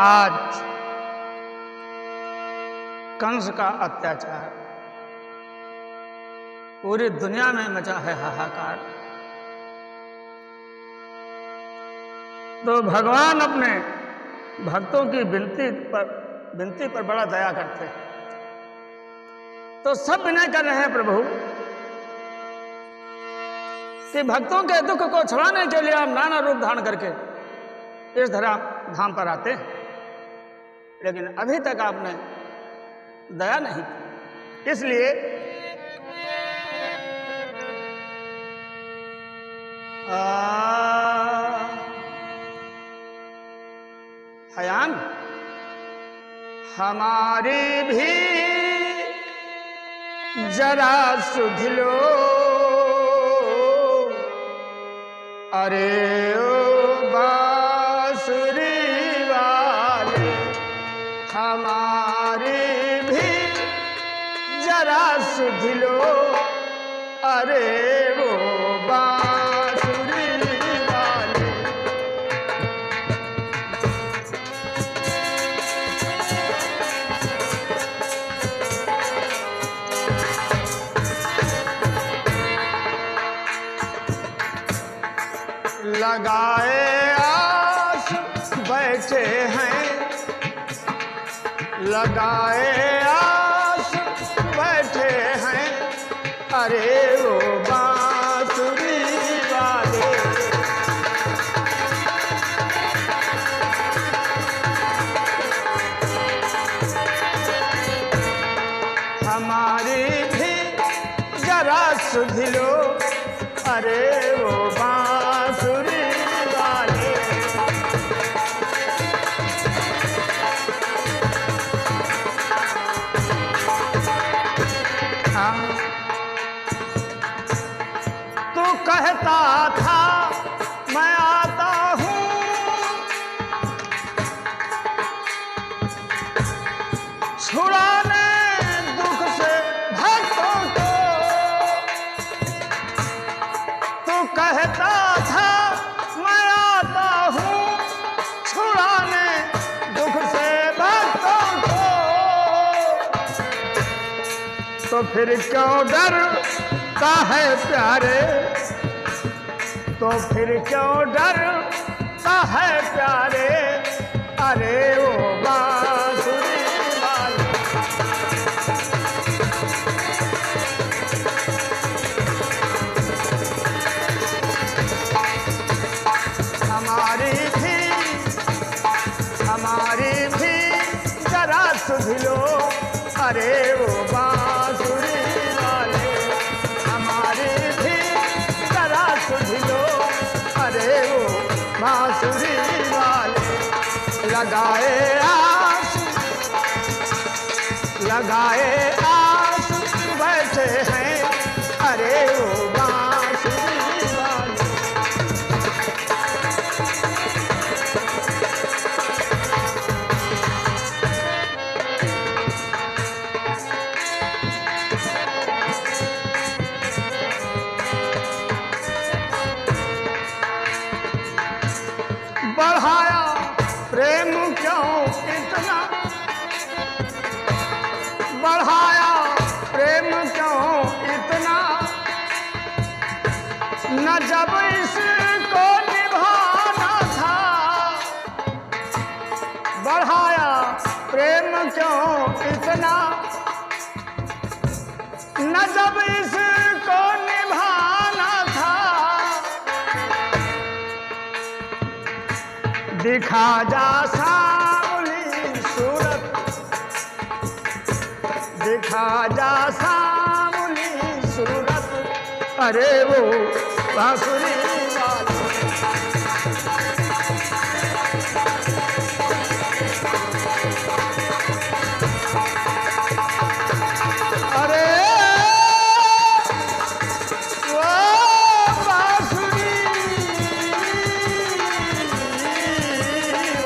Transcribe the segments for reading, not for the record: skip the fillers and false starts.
आज कंस का अत्याचार पूरी दुनिया में मचा है हाहाकार। तो भगवान अपने भक्तों की विनती पर बड़ा दया करते हैं। तो सब विनय कर रहे हैं प्रभु कि भक्तों के दुख को छुड़ाने के लिए आप नाना रूप धारण करके इस धाम पर आते हैं, लेकिन अभी तक आपने दया नहीं की। इसलिए हयान हमारी भी जरा सुध लो, अरे ओ बांसुरी वाले हमारी भी जरा सुध लो, अरे वो बांसुरी वाले। लगाए आस बैठे हैं, लगाए आस बैठे हैं, अरे वो बांसुरी वाले। हमारी भी जरा सुध लो, अरे वो बांसुरी वाले। तू कहता था मैं आता हूँ, छुड़ाने दुख से भक्तों को। तू कहता था मैं आता हूँ, छुड़ाने दुख से भक्तों को। तो फिर क्यों डरता है प्यारे, तो फिर क्यों डरता है प्यारे, अरे वो बांसुरी वाले। हमारी भी जरा सुध लो, अरे वो बांसुरी वाले। हमारी भी जरा सुध लो, अरे वो बांसुरी वाले। लगाए आस बैठे हैं, अरे वो बांसुरी वाले। बढ़ाया प्रेम क्यों इतना, बढ़ाया प्रेम क्यों इतना, न जब इसको निभाना था। बढ़ाया प्रेम क्यों इतना, न जब इसको निभाना था। दिखा जा सावली सूरत, दिखा जा सावली सूरत, अरे वो बांसुरी वाले। अरे वो बांसुरी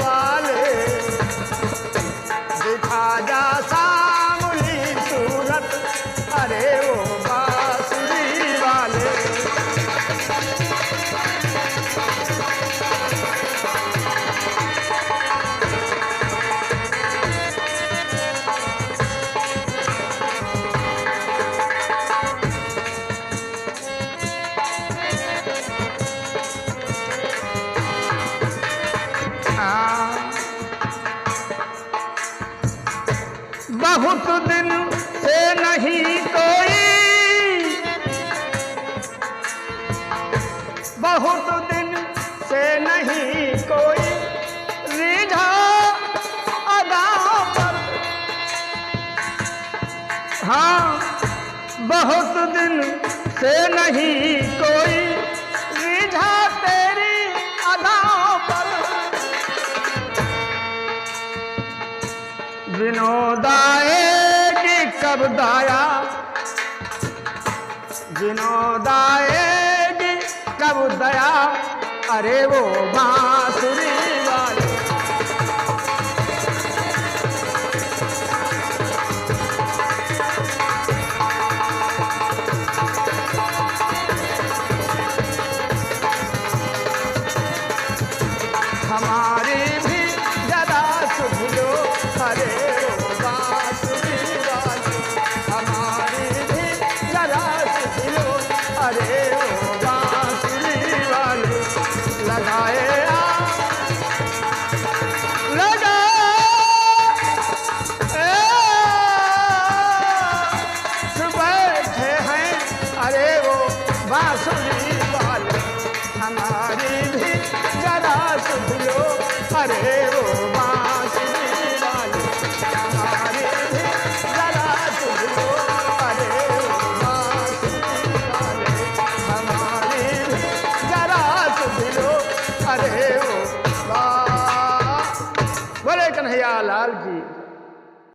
वाले, दिखा जा सावली सूरत, अरे वो बांसुरी वाले। हाँ बहुत दिन से नहीं कोई, बहुत दिन से नहीं कोई रीझा अदा पर। हाँ बहुत दिन से नहीं कोई रीझा तेरी अदा पर। विनोद आएगी कब दाया, विनोद आएगी कब दया, अरे वो बांसुरी वाली। हमारी भी जरा सुन लो, अरे वो बांसुरी वाली। हमारी भी जरा सुन लो, अरे वो बांसुरी वाली। लगाए लगा बैठे हैं, अरे वो बांसुरी वाले। हमारी भी जरा सुन लो, अरे वो बांसुरी वाले। हमारी भी जरा सुन लो, अरे वो बांसुरी वाले। हमारी भी जरा सुन लो, अरे वो बोले कन्हैया लाल की।